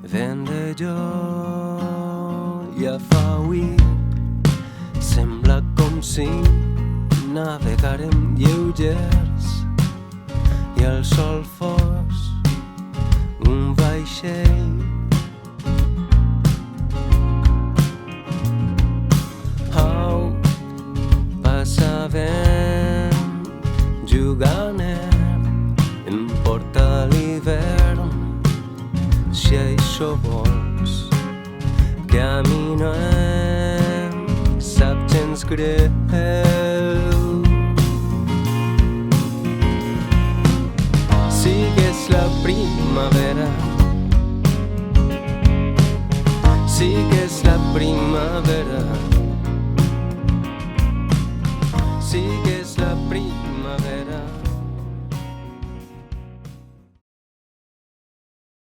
vent de jo ja fa avui. Sembla com si navegarem lleugers i el sol fos un vaixell. Au, passàvem jugant en porta l'hivern. Si això vols que a mi no em sap gens greu. Sigues la primavera, sigues la primavera,